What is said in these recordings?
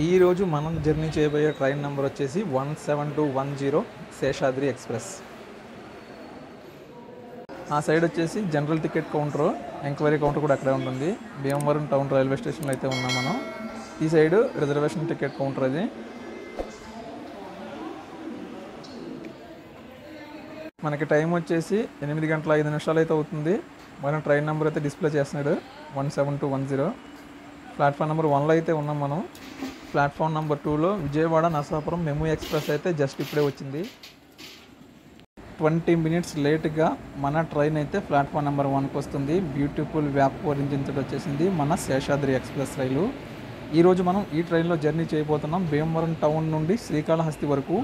ఈరోజు మనం జర్నీ చేయబోయే ట్రైన్ నెంబర్ వచ్చేసి 17210 శేషాద్రి ఎక్స్ప్రెస్. ఆ సైడ్ వచ్చేసి general ticket counter, enquiry counter కూడా అక్కడే ఉంటుంది. భీమవరం టౌన్ రైల్వే స్టేషన్లో అయితే ఉన్నాం మనం. ఈ సైడ్ రిజర్వేషన్ టికెట్ కౌంటర్ అది. మనకి టైం వచ్చేసి 8:05 అయితే అవుతుంది. మనం ట్రైన్ నెంబర్ అయితే డిస్ప్లే చేస్తున్నాడు 17210. ప్లాట్ఫామ్ నెంబర్ 1లో అయితే ఉన్నాం మనం. ప్లాట్ఫామ్ నెంబర్ 2లో విజయవాడ నరసాపురం మెము ఎక్స్ప్రెస్ అయితే జస్ట్ ఇప్పుడే వచ్చింది. 20 మినిట్స్ లేట్గా మన ట్రైన్ అయితే ప్లాట్ఫామ్ నెంబర్ 1కి వస్తుంది. బ్యూటిఫుల్ వ్యాపోర్ ఇంజిన్ తోటి వచ్చేసింది మన శేషాద్రి ఎక్స్ప్రెస్ రైలు. ఈరోజు మనం ఈ ట్రైన్లో జర్నీ చేయబోతున్నాం భీమవరం టౌన్ నుండి శ్రీకాళహస్తి వరకు.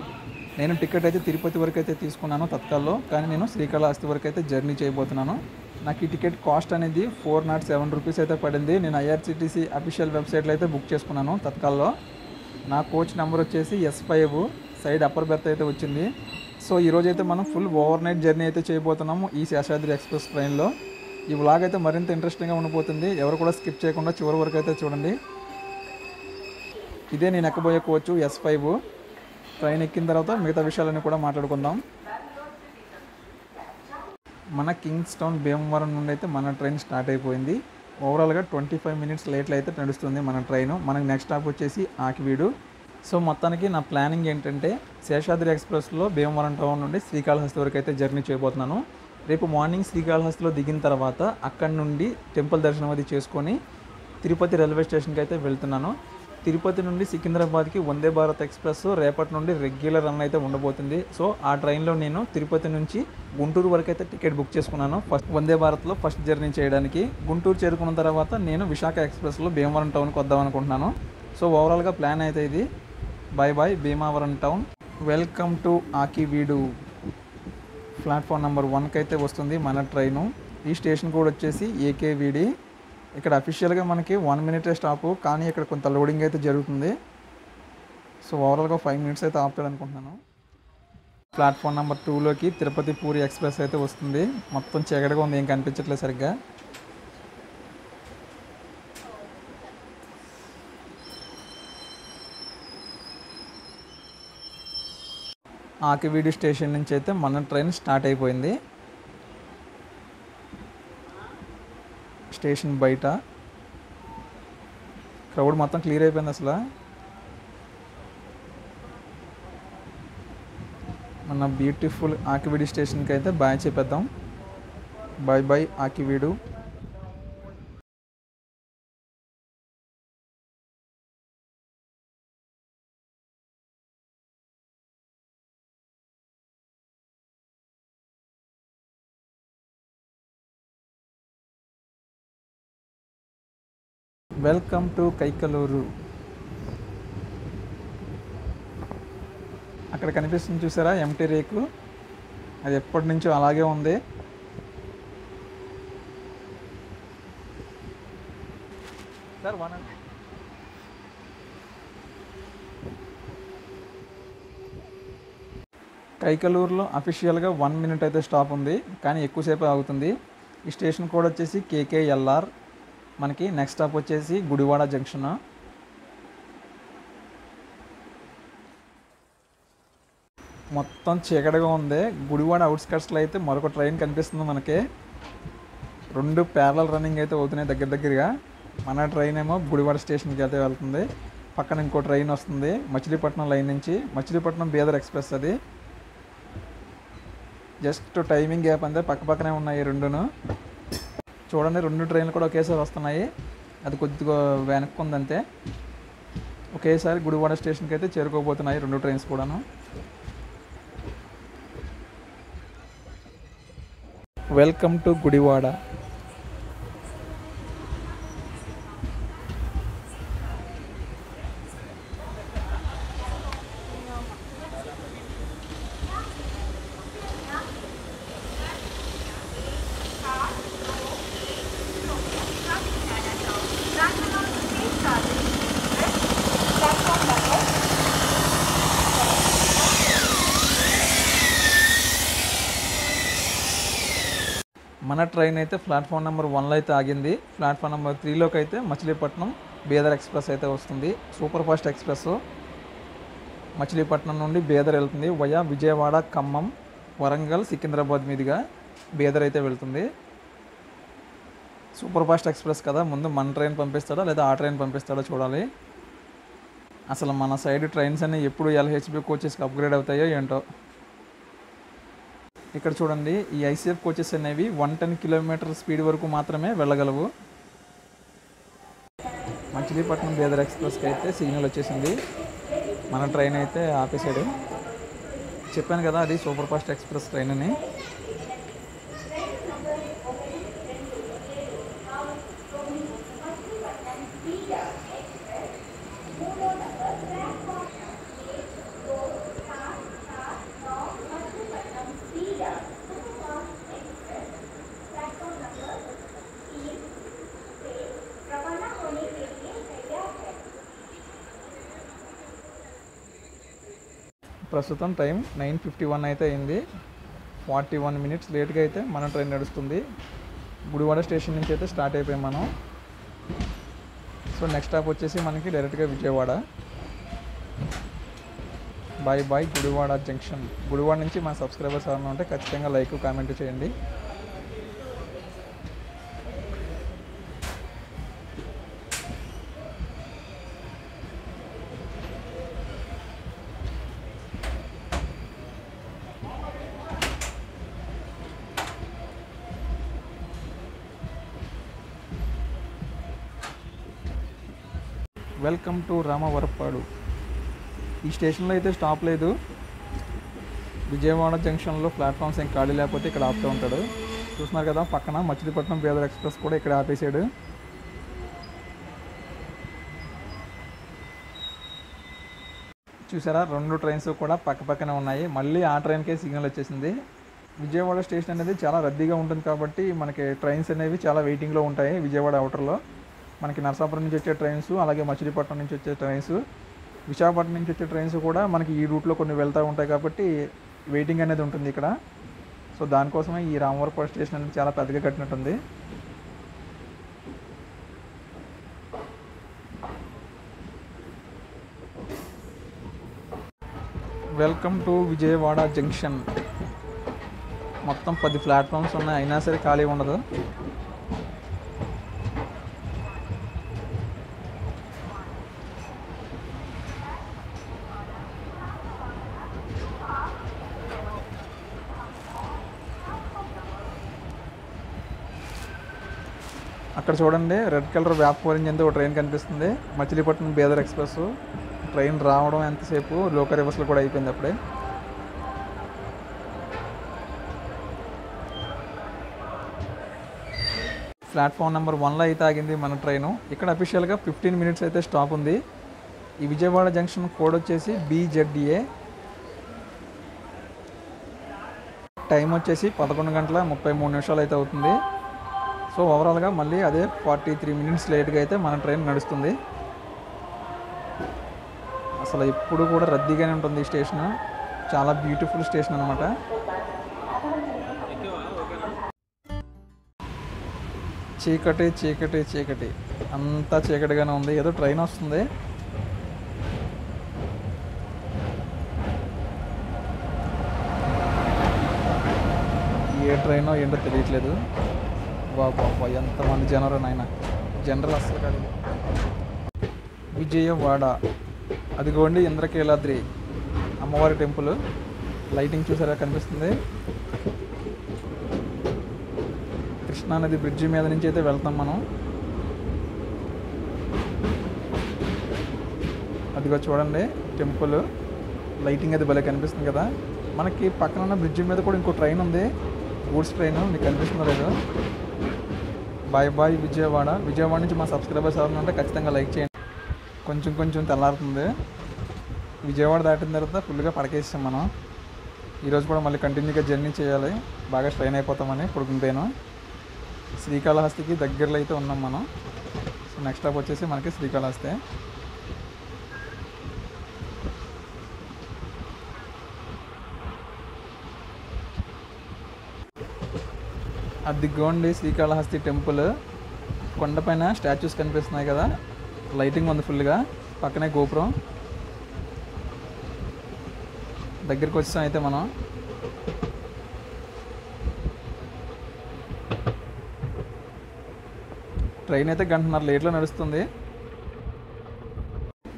నేను టికెట్ అయితే తిరుపతి వరకు అయితే తీసుకున్నాను తత్కాల్లో, కానీ నేను శ్రీకాళహస్తి వరకు అయితే జర్నీ చేయబోతున్నాను. నాకు ఈ టికెట్ కాస్ట్ అనేది 407 రూపీస్ అయితే పడింది. నేను ఐఆర్సిటీసీ అఫీషియల్ వెబ్సైట్లో అయితే బుక్ చేసుకున్నాను తత్కాల్లో. నా కోచ్ నెంబర్ వచ్చేసి S5 సైడ్ అప్పర్ బెర్త్ అయితే వచ్చింది. సో ఈరోజు అయితే మనం ఫుల్ ఓవర్ నైట్ జర్నీ అయితే చేయబోతున్నాము ఈ శేషాద్రి ఎక్స్ప్రెస్ ట్రైన్లో. ఈ వ్లాగ్ అయితే మరింత ఇంట్రెస్టింగ్గా ఉండిపోతుంది. ఎవరు కూడా స్కిప్ చేయకుండా చివరి వరకు అయితే చూడండి. ఇదే నేను ఎక్కబోయే కోచ్ S5. ట్రైన్ ఎక్కిన తర్వాత మిగతా విషయాలన్నీ కూడా మాట్లాడుకుందాం. మన కింగ్స్టౌన్ భీమవరం నుండి అయితే మన ట్రైన్ స్టార్ట్ అయిపోయింది. ఓవరాల్గా 25 మినిట్స్ లేట్లో అయితే నడుస్తుంది మన ట్రైన్. మనకి నెక్స్ట్ స్టాప్ వచ్చేసి ఆకివీడు. సో మొత్తానికి నా ప్లానింగ్ ఏంటంటే శేషాద్రి ఎక్స్ప్రెస్లో భీమవరం టౌన్ నుండి శ్రీకాళహస్తి వరకు అయితే జర్నీ చేయబోతున్నాను. రేపు మార్నింగ్ శ్రీకాళహస్తిలో దిగిన తర్వాత అక్కడి నుండి టెంపుల్ దర్శనం అది చేసుకొని తిరుపతి రైల్వే స్టేషన్కి అయితే వెళ్తున్నాను. తిరుపతి నుండి సికింద్రాబాద్కి వందే భారత్ ఎక్స్ప్రెస్ రేపటి నుండి రెగ్యులర్ రన్ అయితే ఉండబోతుంది. సో ఆ ట్రైన్లో నేను తిరుపతి నుంచి గుంటూరు వరకు అయితే టికెట్ బుక్ చేసుకున్నాను ఫస్ట్ వందే భారత్లో ఫస్ట్ జర్నీ చేయడానికి. గుంటూరు చేరుకున్న తర్వాత నేను విశాఖ ఎక్స్ప్రెస్లో భీమవరం టౌన్కి వద్దాం అనుకుంటున్నాను. సో ఓవరాల్గా ప్లాన్ అయితే ఇది. Bye bye Bhimavaram town. Welcome to Akividu. Platform number 1కి అయితే వస్తుంది మన ట్రైను. ఈ స్టేషన్ కోడ్ వచ్చేసి AKVD. ఇక్కడ అఫీషియల్గా మనకి 1 మినిటే స్టాపు, కానీ ఇక్కడ కొంత లోడింగ్ అయితే జరుగుతుంది. సో ఓవరాల్గా 5 మినిట్స్ అయితే ఆపుతాడు అనుకుంటున్నాను. ప్లాట్ఫామ్ నెంబర్ 2లోకి తిరుపతి పూరి ఎక్స్ప్రెస్ అయితే వస్తుంది. మొత్తం చీకటిగా ఉంది, ఏం కనిపించట్లేదు సరిగ్గా. ఆకివీడి స్టేషన్ నుంచి అయితే మన ట్రైన్ స్టార్ట్ అయిపోయింది. స్టేషన్ బయట క్రౌడ్ మొత్తం క్లియర్ అయిపోయింది. అసలు మన బ్యూటిఫుల్ ఆకివీడి స్టేషన్కి అయితే బాయ్ చెప్పేద్దాం. Bye bye Akividu. Welcome to Kaikaluru. అక్కడ కనిపిస్తుంది చూసారా ఎంటీ రేకు, అది ఎప్పటి నుంచో అలాగే ఉంది. సార్ కైకలూరులో అఫీషియల్గా 1 మినిట్ అయితే స్టాప్ ఉంది, కానీ ఎక్కువసేపు ఆగుతుంది. ఈ స్టేషన్ కోడ్ వచ్చేసి KKLR. మనకి నెక్స్ట్ స్టాప్ వచ్చేసి గుడివాడ జంక్షన్. మొత్తం చీకటిగా ఉంది. గుడివాడ అవుట్స్కట్స్లో అయితే మరొక ట్రైన్ కనిపిస్తుంది మనకి. 2 ప్యారలల్ రన్నింగ్ అయితే అవుతున్నాయి దగ్గరగా. మన ట్రైన్ ఏమో గుడివాడ స్టేషన్కి అయితే వెళ్తుంది. పక్కన ఇంకో ట్రైన్ వస్తుంది మచిలీపట్నం లైన్ నుంచి, మచిలీపట్నం బీదర్ ఎక్స్ప్రెస్. అది జస్ట్ టైమింగ్ గ్యాప్ అంతే, పక్కనే ఉన్నాయి రెండును. చూడండి 2 ట్రైన్లు కూడా ఒకేసారి వస్తున్నాయి. అది కొద్దిగా వెనక్కు ఉందంతే. ఒకేసారి గుడివాడ స్టేషన్కి అయితే చేరుకోబోతున్నాయి 2 ట్రైన్స్ కూడాను. Welcome to Gudivada. మన ట్రైన్ అయితే ప్లాట్ఫామ్ నెంబర్ 1లో అయితే ఆగింది. ప్లాట్ఫామ్ నెంబర్ 3లోకి అయితే మచిలీపట్నం బీదర్ ఎక్స్ప్రెస్ అయితే వస్తుంది. సూపర్ ఫాస్ట్ ఎక్స్ప్రెస్ మచిలీపట్నం నుండి బీదర్ వెళ్తుంది. వయా విజయవాడ, ఖమ్మం, వరంగల్, సికింద్రాబాద్ మీదుగా బీదర్ అయితే వెళ్తుంది. సూపర్ ఫాస్ట్ ఎక్స్ప్రెస్ కదా, ముందు మన ట్రైన్ పంపిస్తాడా లేదా ఆ ట్రైన్ పంపిస్తాడో చూడాలి. అసలు మన సైడ్ ట్రైన్స్ అన్నీ ఎప్పుడు ఎల్హెచ్బి కోచెస్కి అప్గ్రేడ్ అవుతాయో ఏంటో. ఇక్కడ చూడండి, ఈ ఐసీఎఫ్ కోచెస్ అనేవి 110 కిలోమీటర్ స్పీడ్ వరకు మాత్రమే వెళ్ళగలవు. మచిలీపట్నం బీదర్ ఎక్స్ప్రెస్కి అయితే సిగ్నల్ వచ్చేసింది. మన ట్రైన్ అయితే ఆపేసాడు. చెప్పాను కదా అది సూపర్ ఫాస్ట్ ఎక్స్ప్రెస్ ట్రైన్ అని. ప్రస్తుతం టైం 9:51 అయితే అయింది. 41 మినిట్స్ లేట్గా అయితే మన ట్రైన్ నడుస్తుంది. గుడివాడ స్టేషన్ నుంచి అయితే స్టార్ట్ అయిపోయాం మనం. సో నెక్స్ట్ స్టాప్ వచ్చేసి మనకి డైరెక్ట్గా Vijayawada. Bye bye Gudivada junction. Gudivada నుంచి మన సబ్స్క్రైబర్స్ ఎవరైనా ఉంటే ఖచ్చితంగా లైక్ కామెంట్ చేయండి. Welcome to Ramavarappadu. ఈ స్టేషన్లో అయితే స్టాప్ లేదు. విజయవాడ జంక్షన్లో ప్లాట్ఫామ్స్ ఏం ఖాళీ లేకపోతే ఇక్కడ ఆపుతూ ఉంటాడు. చూస్తున్నారు కదా, పక్కన మచిలీపట్నం బీదర్ ఎక్స్ప్రెస్ కూడా ఇక్కడ ఆపేసాడు. చూసారా, 2 ట్రైన్స్ కూడా పక్క పక్కనే ఉన్నాయి. మళ్ళీ ఆ ట్రైన్కే సిగ్నల్ వచ్చేసింది. విజయవాడ స్టేషన్ అనేది చాలా రద్దీగా ఉంటుంది కాబట్టి మనకి ట్రైన్స్ అనేవి చాలా వెయిటింగ్లో ఉంటాయి. విజయవాడ అవుటర్లో మనకి నరసాపురం నుంచి వచ్చే ట్రైన్స్, అలాగే మచిలీపట్నం నుంచి వచ్చే ట్రైన్స్, విశాఖపట్నం నుంచి వచ్చే ట్రైన్స్ కూడా మనకి ఈ రూట్లో కొన్ని వెళ్తూ ఉంటాయి కాబట్టి వెయిటింగ్ అనేది ఉంటుంది ఇక్కడ. సో దానికోసమే ఈ రామవరపాడు స్టేషన్ అనేది చాలా పెద్దగా కట్టినట్టుంది. Welcome to Vijayawada junction. మొత్తం 10 ప్లాట్ఫామ్స్ ఉన్నాయి, అయినా సరే ఖాళీ ఉండదు. అక్కడ చూడండి, రెడ్ కలర్ వ్యాప్ పోరించింది ఒక ట్రైన్ కనిపిస్తుంది. మచిలీపట్నం బీదర్ ఎక్స్ప్రెస్ ట్రైన్ రావడం ఎంతసేపు, లోకల్ రివర్స్లో కూడా అయిపోయింది అప్పుడే. ప్లాట్ఫామ్ నెంబర్ 1లో అయితే ఆగింది మన ట్రైను. ఇక్కడ అఫీషియల్గా 15 మినిట్స్ అయితే స్టాప్ ఉంది. ఈ విజయవాడ జంక్షన్ కోడ్ వచ్చేసి BZDA. టైం వచ్చేసి 11 గంటల 33 నిమిషాలు అయితే అవుతుంది. సో ఓవరాల్గా మళ్ళీ అదే 43 మినిట్స్ లేట్గా అయితే మన ట్రైన్ నడుస్తుంది. అసలు ఎప్పుడు కూడా రద్దీగానే ఉంటుంది ఈ స్టేషన్. చాలా బ్యూటిఫుల్ స్టేషన్ అనమాట. చీకటి చీకటి చీకటి, అంతా చీకటిగానే ఉంది. ఏదో ట్రైన్ వస్తుంది. ఏ ట్రైనో ఏంటో తెలియట్లేదు. బాబా ఎంతమంది జనరల్ నాయన, జనరల్ అసలు కాదు. విజయవాడ, అదిగోండి ఇంద్రకీలాద్రి అమ్మవారి టెంపుల్. లైటింగ్ చూసారా కనిపిస్తుంది. కృష్ణానది బ్రిడ్జి మీద నుంచి అయితే వెళ్తాం మనం. అదిగో చూడండి టెంపుల్, లైటింగ్ అది భలే కనిపిస్తుంది కదా. మనకి పక్కన ఉన్న బ్రిడ్జి మీద కూడా ఇంకో ట్రైన్ ఉంది, గూడ్స్ ట్రైన్. మీకు కనిపిస్తుందో లేదో. Bye bye Vijayawada. విజయవాడ నుంచి మా సబ్స్క్రైబర్స్ ఎవరైనా ఉంటే ఖచ్చితంగా లైక్ చేయండి. కొంచెం కొంచెం తెల్లారుతుంది. విజయవాడ దాటిన తర్వాత ఫుల్గా పడకేసాం మనం. ఈరోజు కూడా మళ్ళీ కంటిన్యూగా జర్నీ చేయాలి, బాగా స్ట్రెయిన్ అయిపోతామని పడుకుంటాను. శ్రీకాళహస్తికి దగ్గరలో అయితే ఉన్నాం మనం. సో నెక్స్ట్ స్టాప్ వచ్చేసి మనకి శ్రీకాళహస్తి. అదిగోండి శ్రీకాళహస్తి టెంపుల్. కొండపైన స్టాచ్యూస్ కనిపిస్తున్నాయి కదా, లైటింగ్ ఉంది ఫుల్గా, పక్కనే గోపురం. దగ్గరికి వచ్చాం అయితే మనం. ట్రైన్ అయితే గంటన్నర లేట్లో నడుస్తుంది.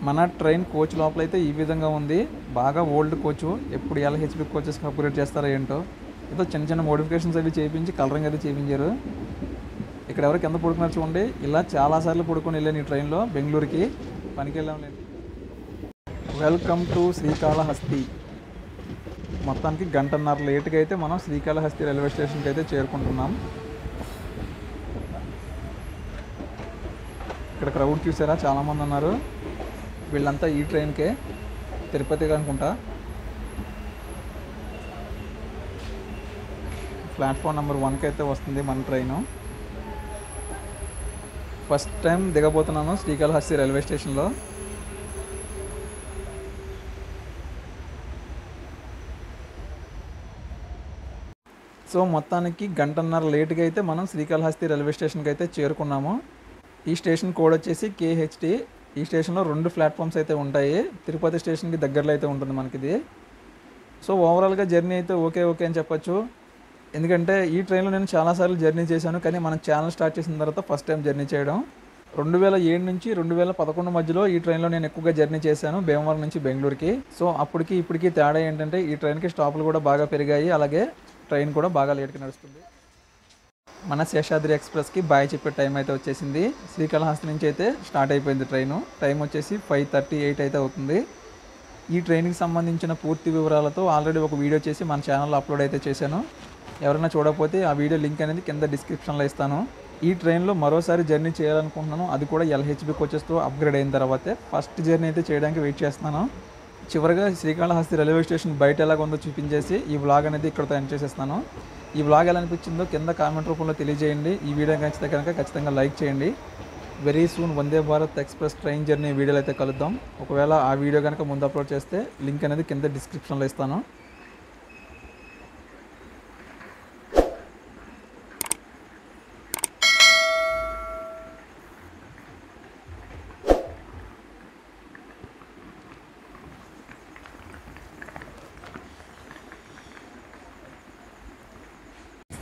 మన ట్రైన్ కోచ్ లోపల అయితే ఈ విధంగా ఉంది. బాగా ఓల్డ్ కోచ్, ఎప్పుడు LHB కోచెస్కి అప్గ్రేడ్ చేస్తారో ఏంటో. ఏదో చిన్న చిన్న మోడిఫికేషన్స్ అవి చేయించి కలరింగ్ అది చేయించారు. ఇక్కడ ఎవరు కింద పడుకున్నారు చూడండి. ఇలా చాలాసార్లు పడుకొని వెళ్ళాను ఈ ట్రైన్లో బెంగళూరుకి, పనికి వెళ్ళాం లేదు. Welcome to Srikalahasti. మొత్తానికి గంటన్నర లేట్గా అయితే మనం శ్రీకాళహస్తి రైల్వే స్టేషన్కి అయితే చేరుకుంటున్నాం. ఇక్కడ క్రౌడ్ చూసారా, చాలామంది ఉన్నారు. వీళ్ళంతా ఈ ట్రైన్కే, తిరుపతికి అనుకుంటా. ప్లాట్ఫామ్ నెంబర్ 1కి అయితే వస్తుంది మన ట్రైను. ఫస్ట్ టైం దిగబోతున్నాను శ్రీకాళహస్తి రైల్వే స్టేషన్లో. సో మొత్తానికి గంటన్నర లేట్గా అయితే మనం శ్రీకాళహస్తి రైల్వే స్టేషన్కి అయితే చేరుకున్నాము. ఈ స్టేషన్ కోడ్ వచ్చేసి KHT. ఈ స్టేషన్లో 2 ప్లాట్ఫామ్స్ అయితే ఉంటాయి. తిరుపతి స్టేషన్కి దగ్గరలో అయితే ఉంటుంది మనకిది. సో ఓవరాల్గా జర్నీ అయితే ఓకే అని చెప్పొచ్చు. ఎందుకంటే ఈ ట్రైన్లో నేను చాలాసార్లు జర్నీ చేశాను, కానీ మన ఛానల్ స్టార్ట్ చేసిన తర్వాత ఫస్ట్ టైం జర్నీ చేయడం. 2007 నుంచి 2011 మధ్యలో ఈ ట్రైన్లో నేను ఎక్కువగా జర్నీ చేశాను, భీమవరం నుంచి బెంగళూరుకి. సో అప్పటికి ఇప్పటికి తేడా ఏంటంటే ఈ ట్రైన్కి స్టాపులు కూడా బాగా పెరిగాయి, అలాగే ట్రైన్ కూడా బాగా లేట్గా నడుస్తుంది. మన శేషాద్రి ఎక్స్ప్రెస్కి బాయ్ చెప్పే టైం అయితే వచ్చేసింది. శ్రీకాళహస్తి నుంచి అయితే స్టార్ట్ అయిపోయింది ట్రైను. టైం వచ్చేసి 5:38 అయితే అవుతుంది. ఈ ట్రైన్కి సంబంధించిన పూర్తి వివరాలతో ఆల్రెడీ ఒక వీడియో చేసి మన ఛానల్లో అప్లోడ్ అయితే చేశాను. ఎవరైనా చూడకపోతే ఆ వీడియో లింక్ అనేది కింద డిస్క్రిప్షన్లో ఇస్తాను. ఈ ట్రైన్లో మరోసారి జర్నీ చేయాలనుకుంటున్నాను, అది కూడా LHB కోచెస్తో అప్గ్రేడ్ అయిన తర్వాతే. ఫస్ట్ జర్నీ అయితే చేయడానికి వెయిట్ చేస్తున్నాను. చివరిగా శ్రీకాళహస్తి రైల్వే స్టేషన్ బయట ఎలాగ ఉందో చూపించేసి ఈ వ్లాగ్ అనేది ఇక్కడతో ఎండ్ చేసేస్తాను. ఈ వ్లాగ్ ఎలా అనిపించిందో కింద కామెంట్ రూపంలో తెలియజేయండి. ఈ వీడియో నచ్చితే కనుక ఖచ్చితంగా లైక్ చేయండి. Very soon Vande Bharat express train journey వీడియోలో అయితే కలుద్దాం. ఒకవేళ ఆ వీడియో కనుక ముందు అప్లోడ్ చేస్తే లింక్ అనేది కింద డిస్క్రిప్షన్లో ఇస్తాను.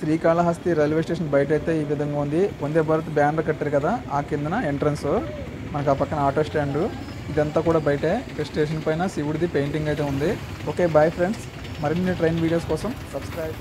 శ్రీకాళహస్తి రైల్వే స్టేషన్ బయట అయితే ఈ విధంగా ఉంది. వందే భారత్ బ్యానర్ కట్టారు కదా, ఆ కిందన ఎంట్రన్స్, మనకు ఆ పక్కన ఆటో స్టాండు, ఇదంతా కూడా బయటే. స్టేషన్ పైన శివుడిది పెయింటింగ్ అయితే ఉంది. Okay bye friends. మరిన్ని ట్రైన్ వీడియోస్ కోసం సబ్స్క్రైబ్.